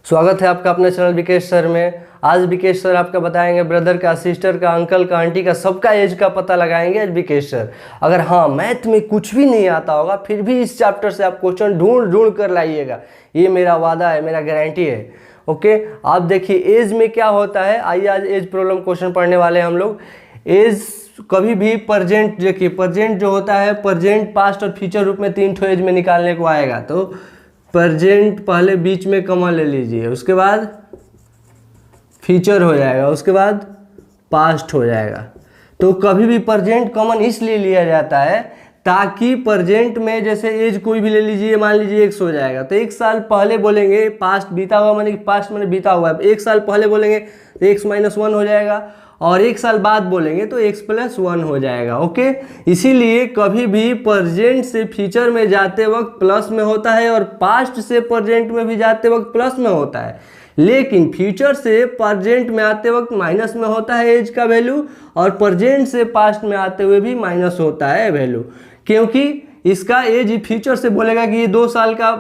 स्वागत है आपका अपने चैनल विकेश सर में। आज विकेश सर आपका बताएंगे ब्रदर का, सिस्टर का, अंकल का, आंटी का, सबका एज का पता लगाएंगे आज विकेश सर। अगर हाँ मैथ में कुछ भी नहीं आता होगा फिर भी इस चैप्टर से आप क्वेश्चन ढूंढ ढूंढ कर लाइएगा, ये मेरा वादा है, मेरा गारंटी है। ओके, आप देखिए एज में क्या होता है। आइए आज एज प्रॉब्लम क्वेश्चन पढ़ने वाले हैं हम लोग। एज कभी भी प्रजेंट, देखिए प्रजेंट जो होता है, प्रजेंट, पास्ट और फ्यूचर रूप में तीन ठो एज में निकालने को आएगा। तो प्रजेंट पहले बीच में कॉमन ले लीजिए, उसके बाद फ्यूचर हो जाएगा, उसके बाद पास्ट हो जाएगा। तो कभी भी प्रजेंट कॉमन इसलिए लिया जाता है ताकि प्रजेंट में जैसे एज कोई भी ले लीजिए, मान लीजिए एक्स हो जाएगा तो एक साल पहले बोलेंगे, पास्ट बीता हुआ माने पास्ट माने बीता हुआ है, एक साल पहले बोलेंगे तो एक्स माइनस वन हो जाएगा, और एक साल बाद बोलेंगे तो x प्लस वन हो जाएगा। ओके, इसीलिए कभी भी प्रजेंट से फ्यूचर में जाते वक्त प्लस में होता है और पास्ट से प्रजेंट में भी जाते वक्त प्लस में होता है, लेकिन फ्यूचर से प्रजेंट में आते वक्त माइनस में होता है एज का वैल्यू, और प्रजेंट से पास्ट में आते हुए भी माइनस होता है वैल्यू, क्योंकि इसका एज फ्यूचर से बोलेगा कि ये 2 साल का,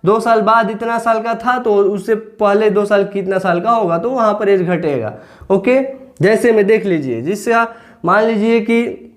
2 साल बाद इतना साल का था तो उससे पहले 2 साल कितना साल का होगा तो वहाँ पर एज घटेगा। ओके, जैसे में देख लीजिए, जिसका मान लीजिए कि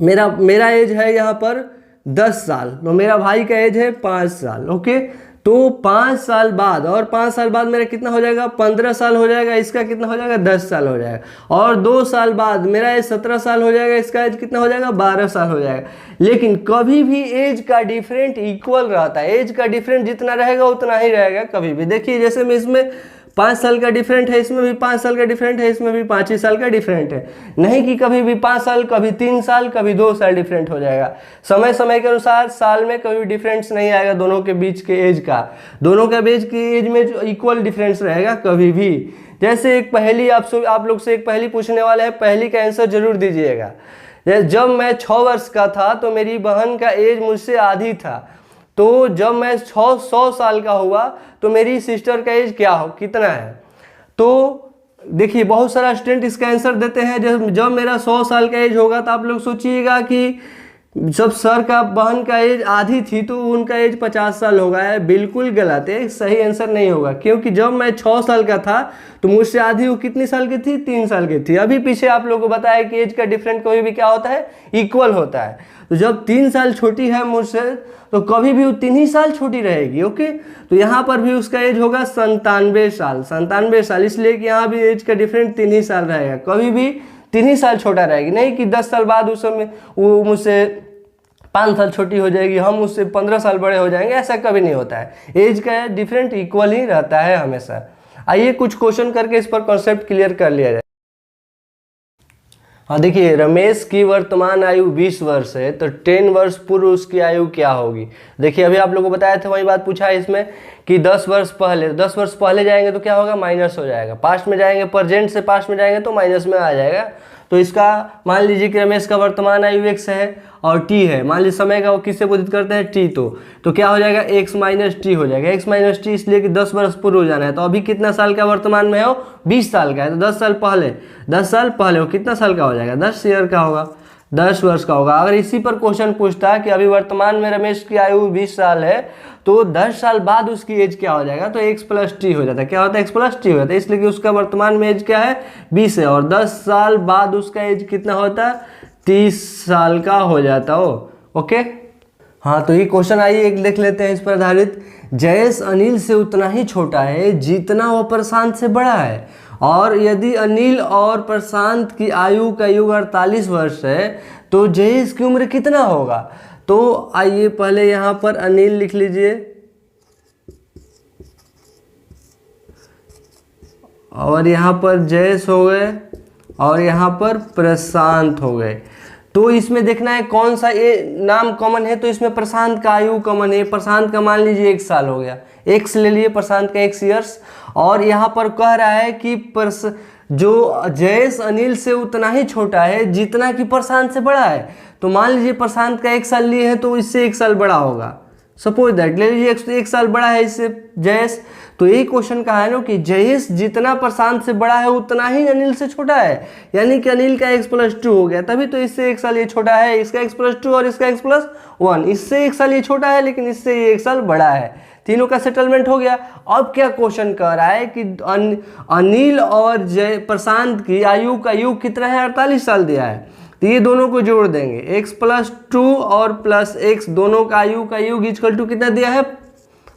मेरा एज है यहाँ पर 10 साल, तो मेरा भाई का एज है 5 साल। ओके, तो 5 साल बाद, और 5 साल बाद मेरा कितना हो जाएगा, 15 साल हो जाएगा, इसका कितना हो जाएगा, 10 साल हो जाएगा, और 2 साल बाद मेरा एज 17 साल हो जाएगा, इसका एज कितना हो जाएगा, 12 साल हो जाएगा। लेकिन कभी भी एज का डिफरेंट इक्वल रहता है, एज का डिफरेंट जितना रहेगा उतना ही रहेगा कभी भी। देखिए जैसे में इसमें 5 साल का डिफरेंट है, इसमें भी 5 साल का डिफरेंट है, इसमें भी 5 ही साल का डिफरेंट है, नहीं कि कभी भी 5 साल, कभी 3 साल, कभी 2 साल डिफरेंट हो जाएगा। समय समय के अनुसार साल में कभी डिफरेंस नहीं आएगा दोनों के बीच के एज का, दोनों के बीच की एज में जो इक्वल डिफरेंस रहेगा कभी भी। जैसे एक पहेली आप लोग से एक पहेली पूछने वाले हैं, पहेली का आंसर जरूर दीजिएगा। जब मैं 6 वर्ष का था तो मेरी बहन का एज मुझसे आधी था, तो जब मैं 100 साल का हुआ तो मेरी सिस्टर का एज कितना है। तो देखिए बहुत सारा स्टूडेंट इसका आंसर देते हैं जब मेरा 100 साल का एज होगा, तो आप लोग सोचिएगा कि जब सर का बहन का एज आधी थी तो उनका एज 50 साल होगा। है बिल्कुल गलत है, सही आंसर नहीं होगा, क्योंकि जब मैं 6 साल का था तो मुझसे आधी वो कितनी साल की थी, 3 साल की थी। अभी पीछे आप लोगों को बताया कि एज का डिफरेंट कभी भी क्या होता है, इक्वल होता है। तो जब 3 साल छोटी है मुझसे तो कभी भी वो 3 ही साल छोटी रहेगी। ओके, तो यहाँ पर भी उसका एज होगा 97 साल, 97 साल, इसलिए कि यहाँ भी एज का डिफरेंट 3 ही साल रहेगा, कभी भी 3 ही साल छोटा रहेगी, नहीं कि 10 साल बाद उस समय वो मुझसे 5 साल छोटी हो जाएगी, हम उससे 15 साल बड़े हो जाएंगे, ऐसा कभी नहीं होता है। एज का डिफरेंट इक्वल ही रहता है हमेशा। आइए कुछ क्वेश्चन करके इस पर कॉन्सेप्ट क्लियर कर लिया जाए। हाँ देखिए, रमेश की वर्तमान आयु 20 वर्ष है, तो 10 वर्ष पूर्व उसकी आयु क्या होगी। देखिए अभी आप लोगों को बताया था, वही बात पूछा है इसमें कि 10 वर्ष पहले, 10 वर्ष पहले जाएंगे तो क्या होगा, माइनस हो जाएगा, पास्ट में जाएंगे, प्रेजेंट से पास्ट में जाएंगे तो माइनस में आ जाएगा। तो इसका मान लीजिए कि रमेश का वर्तमान आयु x है और t है, मान लीजिए समय का वो किससे बोधित करते हैं, t, तो क्या हो जाएगा, x माइनस टी हो जाएगा। x माइनस टी इसलिए कि 10 वर्ष पूर्व जाना है, तो अभी कितना साल का वर्तमान में है वो, 20 साल का है, तो 10 साल पहले वो कितना साल का हो जाएगा, 10 ईयर का होगा, 10 वर्ष का होगा। अगर इसी पर क्वेश्चन पूछता है कि अभी वर्तमान में रमेश की आयु 20 साल है तो 10 साल बाद उसकी एज क्या हो जाएगा, तो x प्लस टी हो जाता है। क्या होता है, x प्लस टी होता है, इसलिए कि उसका वर्तमान में एज क्या है, 20 है, और 10 साल बाद उसका एज कितना होता है, 30 साल का हो जाता हो। ओके, हाँ तो ये क्वेश्चन आइए एक देख लेते हैं इस पर आधारित। जयेश अनिल से उतना ही छोटा है जितना वो प्रशांत से बड़ा है, और यदि अनिल और प्रशांत की आयु का युग 48 वर्ष है तो जयेश की उम्र कितना होगा। तो आइए पहले यहाँ पर अनिल लिख लीजिए, और यहाँ पर जयेश हो गए, और यहाँ पर प्रशांत हो गए। तो इसमें देखना है कौन सा ये नाम कॉमन है, तो इसमें प्रशांत का आयु कॉमन है। प्रशांत का मान लीजिए 1 साल हो गया, x ले लिए, प्रशांत का x ईयर्स, और यहाँ पर कह रहा है कि जो जयेश अनिल से उतना ही छोटा है जितना कि प्रशांत से बड़ा है, तो मान लीजिए प्रशांत का 1 साल लिए है तो इससे 1 साल बड़ा होगा, सपोज दैट ले लीजिए 1 साल बड़ा है इससे जयेश, तो यही क्वेश्चन कहा है ना कि जयेश जितना प्रशांत से बड़ा है उतना ही अनिल से छोटा है, यानी कि अनिल का x+2 हो गया, तभी तो इससे 1 साल ये छोटा है, इसका x+2 और इसका x+1, इससे 1 साल ये छोटा है लेकिन इससे ये 1 साल बड़ा है, तीनों का सेटलमेंट हो गया। अब क्या क्वेश्चन कह रहा है कि अनिल और प्रशांत की आयु का योग कितना है, 48 साल दिया है, तो ये दोनों को जोड़ देंगे, x+2 और +x दोनों का आयु का योग इक्वल टू कितना दिया है,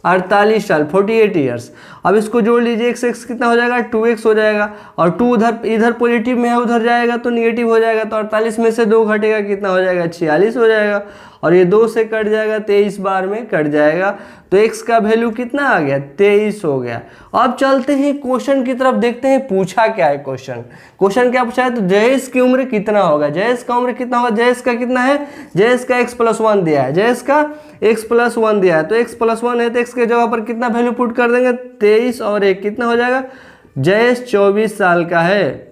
48 साल, 48 ईयर्स। अब इसको जोड़ लीजिए, x कितना हो जाएगा, 2x हो जाएगा, और 2 इधर पॉजिटिव में है, उधर जाएगा तो निगेटिव हो जाएगा, तो 48 में से 2 घटेगा कितना हो जाएगा, 46 हो जाएगा, और ये 2 से कट जाएगा, 23 बार में कट जाएगा, तो x का वैल्यू कितना आ गया, 23 हो गया। अब चलते हैं क्वेश्चन की तरफ, देखते हैं पूछा क्या है। क्वेश्चन क्या पूछा है, तो जयेश की उम्र कितना होगा, जयेश का उम्र कितना होगा, जयेश का कितना है, जयेश का x+1 दिया है, जयेश का x+1 दिया है, तो x+1 है तो x के जगह पर कितना वैल्यू पुट कर देंगे, 23 और 1 कितना हो जाएगा, जयेश 24 साल का है,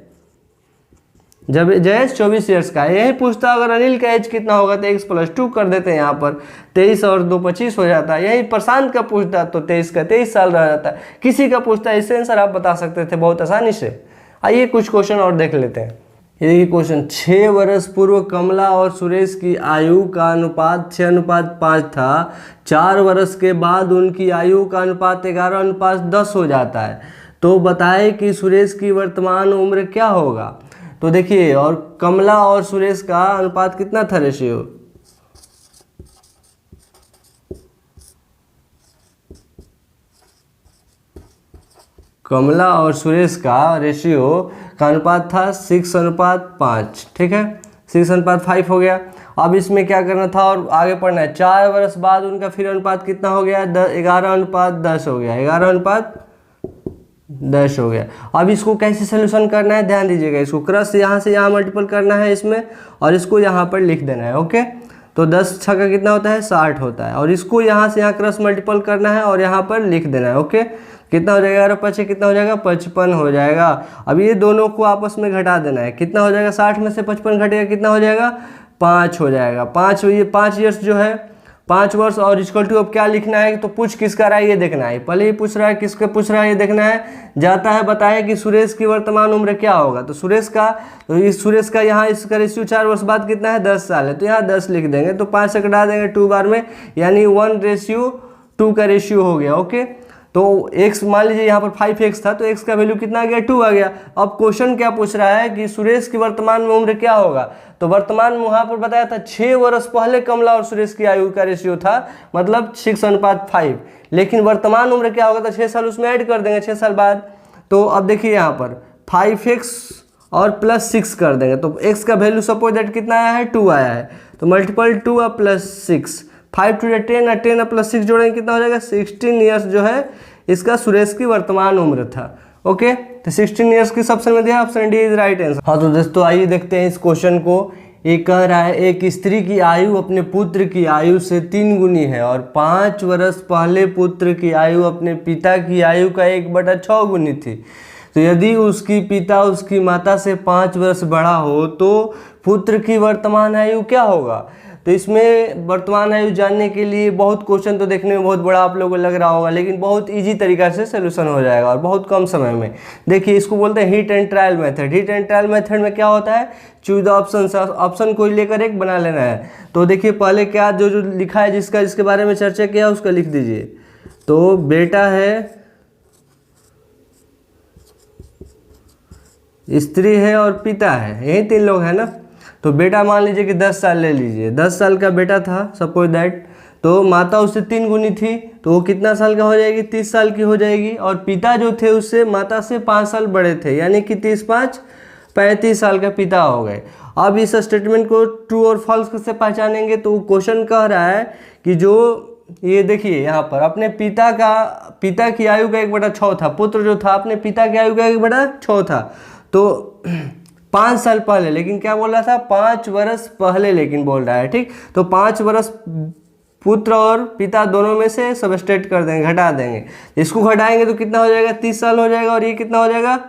जब जयेश 24 ईयर्स का है। यही पूछता अगर अनिल का एज कितना होगा तो x+2 कर देते हैं, यहाँ पर 23 और 2 25 हो जाता है। यही प्रशांत का पूछता तो 23 का 23 साल रह जाता है। किसी का पूछता है, इससे आंसर आप बता सकते थे बहुत आसानी से। आइए कुछ क्वेश्चन और देख लेते हैं। ये क्वेश्चन, 6 वर्ष पूर्व कमला और सुरेश की आयु का अनुपात 6:5 था, 4 वर्ष के बाद उनकी आयु का अनुपात 11:10 हो जाता है, तो बताए कि सुरेश की वर्तमान उम्र क्या होगा। तो देखिए, और कमला और सुरेश का अनुपात कितना था, रेशियो, कमला और सुरेश का रेशियो का अनुपात था 6:5, ठीक है, 6:5 हो गया। अब इसमें क्या करना था और आगे पढ़ना है, 4 वर्ष बाद उनका फिर अनुपात कितना हो गया, 11:10 हो गया, 11:10 हो गया। अब इसको कैसे सोल्यूशन करना है, ध्यान दीजिएगा, इसको क्रॉस यहाँ से यहाँ मल्टीपल करना है इसमें, और इसको यहाँ पर लिख देना है, ओके। तो 10 छक्का कितना होता है, 60 होता है, और इसको यहाँ से यहाँ क्रॉस मल्टीपल करना है और यहाँ पर लिख देना है, ओके। कितना हो जाएगा, 11 कितना हो जाएगा, 55 हो जाएगा। अब ये दोनों को आपस में घटा देना है, कितना हो जाएगा, 60 में से 55 घटेगा कितना हो जाएगा, 5 हो जाएगा। 5 ये 5 ईयर्स जो है, 5 वर्ष, और इक्वल टू अब क्या लिखना है, तो पूछ किसका रहा है ये देखना है, पहले ही पूछ रहा है किसका पूछ रहा है ये देखना है। जाता है बताया कि सुरेश की वर्तमान उम्र क्या होगा, तो सुरेश का, तो इस सुरेश का यहाँ इसका रेशियो 4 वर्ष बाद कितना है, 10 साल है, तो यहाँ 10 लिख देंगे, तो 5 से घटा देंगे 2 बार में, यानी 1:2 का रेशियो हो गया, ओके। तो x मान लीजिए यहाँ पर 5x था, तो x का वैल्यू कितना आ गया, 2 आ गया। अब क्वेश्चन क्या पूछ रहा है कि सुरेश की वर्तमान में उम्र क्या होगा, तो वर्तमान में वहाँ पर बताया था 6 वर्ष पहले कमला और सुरेश की आयु का रेशियो था, मतलब 6:5, लेकिन वर्तमान उम्र क्या होगा, तो 6 साल उसमें ऐड कर देंगे 6 साल बाद। तो अब देखिए यहाँ पर 5x और +6 कर देंगे, तो x का वैल्यू सपोज दैट कितना आया है, 2 आया है, तो मल्टीपल 2 और +6, 5 to 10 और 10 और +6 जोड़ेंगे कितना हो जाएगा, 16 ईयर्स जो है इसका सुरेश की वर्तमान उम्र था, ओके। तो 16 ईयर्स की ऑप्शन में दिया, option D is right answer. हाँ तो दोस्तों आइए देखते हैं इस क्वेश्चन को। ये कह रहा है, एक स्त्री की आयु अपने पुत्र की आयु से 3 गुनी है और 5 वर्ष पहले पुत्र की आयु अपने पिता की आयु का 1/6 गुनी थी, तो यदि उसकी पिता उसकी माता से 5 वर्ष बड़ा हो तो पुत्र की वर्तमान आयु क्या होगा। तो इसमें वर्तमान आयु जानने के लिए बहुत क्वेश्चन तो देखने में बहुत बड़ा आप लोगों को लग रहा होगा, लेकिन बहुत इजी तरीका से सोल्यूशन हो जाएगा और बहुत कम समय में। देखिए, इसको बोलते हैं hit and trial method. Hit and trial method में क्या होता है, चूज द ऑप्शन, ऑप्शन को लेकर एक बना लेना है। तो देखिए, पहले क्या जो जो लिखा है, जिसके बारे में चर्चा किया उसका लिख दीजिए। तो बेटा है, स्त्री है और पिता है, यही 3 लोग हैं ना। तो बेटा मान लीजिए कि 10 साल ले लीजिए, 10 साल का बेटा था सपोज दैट, तो माता उससे 3 गुनी थी, तो वो कितना साल का हो जाएगी, 30 साल की हो जाएगी। और पिता जो थे उससे माता से 5 साल बड़े थे, यानी कि 30 5 35 साल का पिता हो गए। अब इस स्टेटमेंट को ट्रू और फॉल्स से पहचानेंगे। तो क्वेश्चन कह रहा है कि जो ये देखिए यहाँ पर अपने पिता की आयु का 1/6 था, पुत्र जो था अपने पिता की आयु का 1/6 था, तो 5 साल पहले, लेकिन क्या बोल रहा था, 5 वर्ष पहले लेकिन बोल रहा है, ठीक। तो 5 वर्ष पुत्र और पिता दोनों में से सबस्ट्रेट कर देंगे, घटा देंगे। इसको घटाएंगे तो कितना हो जाएगा, 30 साल हो जाएगा, और ये कितना हो जाएगा,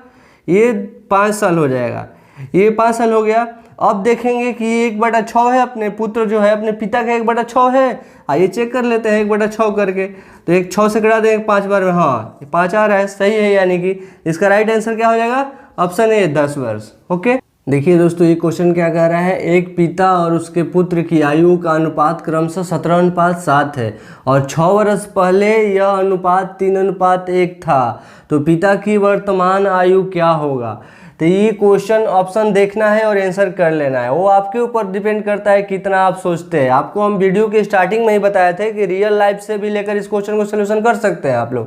ये 5 साल हो जाएगा, ये 5 साल हो गया। अब देखेंगे कि 1/6 है, अपने पुत्र जो है अपने पिता का 1/6 है। आइए चेक कर लेते हैं 1/6 करके। तो एक 6 से कटा देंगे 5 बार में, हाँ 5 आ रहा है, सही है। यानी कि इसका राइट आंसर क्या हो जाएगा, ऑप्शन ए 10 वर्ष। ओके, देखिए दोस्तों ये क्वेश्चन क्या कह रहा है, एक पिता और उसके पुत्र की आयु का अनुपात क्रमशः 17:7 है और 6 वर्ष पहले यह अनुपात 3:1 था, तो पिता की वर्तमान आयु क्या होगा। तो ये क्वेश्चन ऑप्शन देखना है और आंसर कर लेना है, वो आपके ऊपर डिपेंड करता है कितना आप सोचते हैं। आपको हम वीडियो के स्टार्टिंग में ही बताए थे कि रियल लाइफ से भी लेकर इस क्वेश्चन को सोल्यूशन कर सकते हैं आप लोग।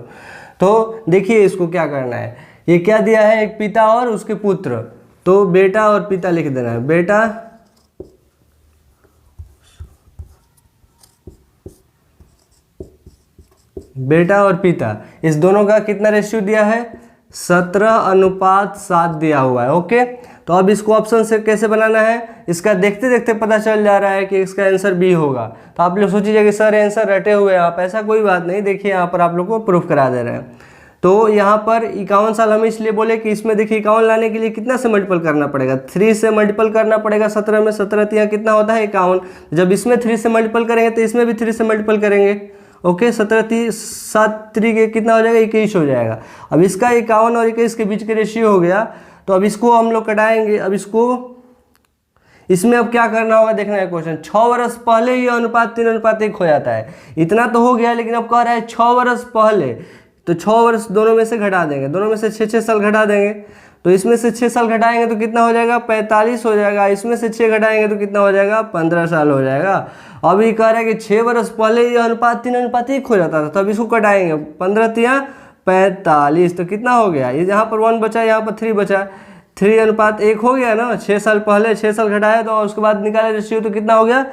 तो देखिए इसको क्या करना है, ये क्या दिया है, एक पिता और उसके पुत्र, तो बेटा और पिता लिख देना है। बेटा और पिता, इस दोनों का कितना रेशियो दिया है, 17:7 दिया हुआ है। ओके, तो अब इसको ऑप्शन से कैसे बनाना है, इसका देखते देखते पता चल जा रहा है कि इसका आंसर बी होगा। तो आप लोग सोचिए कि सर आंसर रटे हुए हैं आप, ऐसा कोई बात नहीं। देखिए यहाँ पर आप लोग को प्रूफ करा दे रहे हैं। तो यहाँ पर 51 साल हम इसलिए बोले कि इसमें देखिए 51 लाने के लिए कितना से मल्टीपल करना पड़ेगा, 3 से मल्टीपल करना पड़ेगा 17 में। 17 यहाँ कितना होता है 51, जब इसमें 3 से मल्टीपल करेंगे तो इसमें भी 3 से मल्टीपल करेंगे। ओके, 17 7 3 कितना हो जाएगा, 21 हो जाएगा। अब इसका 51 और 21 के बीच के रेशियो हो गया, तो अब इसको हम लोग कटाएंगे। अब इसको इसमें अब क्या करना होगा देखना है क्वेश्चन। 6 वर्ष पहले ये अनुपात 3:1 हो जाता है, इतना तो हो गया, लेकिन अब कह रहा है 6 वर्ष पहले, तो 6 वर्ष दोनों में से घटा देंगे, दोनों में से 6 साल घटा देंगे। तो इसमें से 6 साल घटाएंगे तो कितना हो जाएगा, 45 हो जाएगा। इसमें से 6 घटाएंगे तो कितना हो जाएगा, 15 साल हो जाएगा। अब ये कह रहा है कि 6 वर्ष पहले ये अनुपात 3:1 हो जाता था, तब इसको कटाएंगे, 15 45, तो कितना हो गया, ये यहाँ पर 1 बचा, यहाँ पर 3 बचा, 3:1 हो गया ना। 6 साल पहले 6 साल घटाया तो उसके बाद निकाले रेशियो, तो कितना हो गया,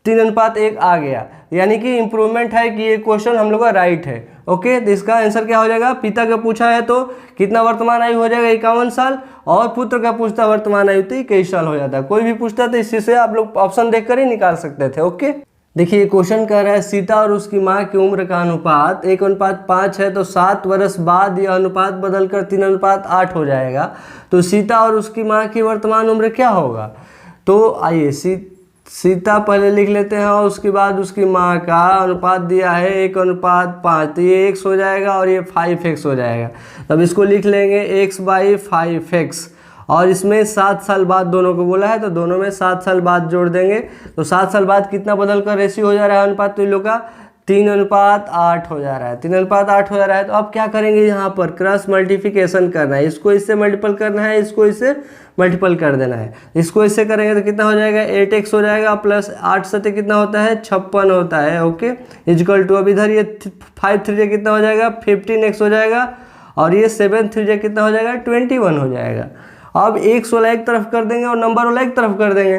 3:1 आ गया। यानी कि इंप्रूवमेंट है कि ये क्वेश्चन हम लोग का राइट है। ओके, तो इसका आंसर क्या हो जाएगा, पिता का पूछा है तो कितना वर्तमान आयु हो जाएगा 51 साल, और पुत्र का पूछता वर्तमान आयु तो 21 साल हो जाता है। कोई भी पूछता तो इसी से आप लोग ऑप्शन देखकर ही निकाल सकते थे। ओके, देखिए क्वेश्चन कह रहा है सीता और उसकी माँ की उम्र का अनुपात 1:5 है, तो 7 वर्ष बाद यह अनुपात बदलकर 3:8 हो जाएगा, तो सीता और उसकी माँ की वर्तमान उम्र क्या होगा। तो आइए सीता पहले लिख लेते हैं और उसके बाद उसकी माँ का अनुपात दिया है 1:5, तो ये x हो जाएगा और ये 5x हो जाएगा। तब इसको लिख लेंगे x/5x, और इसमें 7 साल बाद दोनों को बोला है, तो दोनों में 7 साल बाद जोड़ देंगे। तो 7 साल बाद कितना बदल कर रेशियो हो जा रहा है अनुपात, तो इन लोग का 3:8 हो जा रहा है, 3:8 हो जा रहा है। तो अब क्या करेंगे, यहाँ पर क्रॉस मल्टीप्लिकेशन करना है, इसको इससे मल्टीपल करना है, इसको इससे मल्टीपल कर देना है। इसको इससे करेंगे तो कितना हो जाएगा, 8x हो जाएगा, प्लस 8 सत्य कितना होता है, 56 होता है। ओके, इक्वल टू, अब इधर ये 5 3 कितना हो जाएगा, 15x हो जाएगा, और ये 7 3 कितना हो जाएगा, 21 हो जाएगा। अब x वाला एक तरफ कर देंगे और नंबर वाला एक तरफ कर देंगे,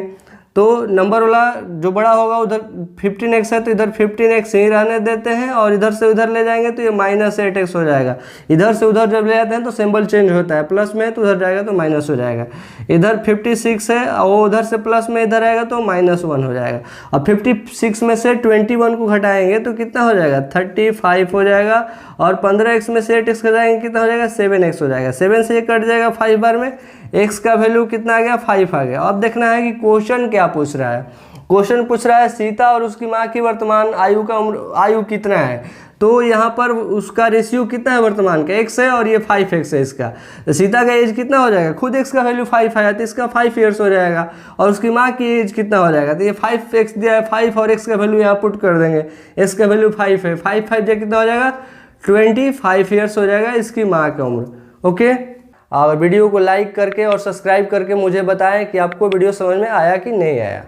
तो नंबर वाला जो बड़ा होगा उधर 15x है, तो इधर 15x ही रहने देते हैं, और इधर से उधर ले जाएंगे तो ये -8x हो जाएगा। इधर से उधर जब ले जाते हैं तो सिंबल चेंज होता है, प्लस में तो उधर जाएगा तो माइनस हो जाएगा। इधर 56 है और वो उधर से प्लस में इधर आएगा तो -1 हो जाएगा। अब 56 में से 21 को घटाएंगे तो कितना हो जाएगा, 35 हो जाएगा, और 15x में से 8x घटाएंगे कितना हो जाएगा, 7x हो जाएगा। 7 से ये कट जाएगा 5 बार में, x का वैल्यू कितना आ गया, 5 आ गया। अब देखना है कि क्वेश्चन क्या पूछ रहा है। क्वेश्चन पूछ रहा है सीता और उसकी माँ की वर्तमान आयु कितना है, तो यहाँ पर उसका रेशियो कितना है वर्तमान का, x है और ये 5x है इसका। तो सीता का एज कितना हो जाएगा, खुद x का वैल्यू 5 आया तो इसका 5 ईयर्स हो जाएगा, और उसकी माँ की एज कितना हो जाएगा, तो ये 5x दिया है, 5 और x का वैल्यू यहाँ पुट कर देंगे, x का वैल्यू 5 है, 5 कितना हो जाएगा, 25 ईयर्स हो जाएगा इसकी माँ की उम्र। ओके, और वीडियो को लाइक करके और सब्सक्राइब करके मुझे बताएं कि आपको वीडियो समझ में आया कि नहीं आया।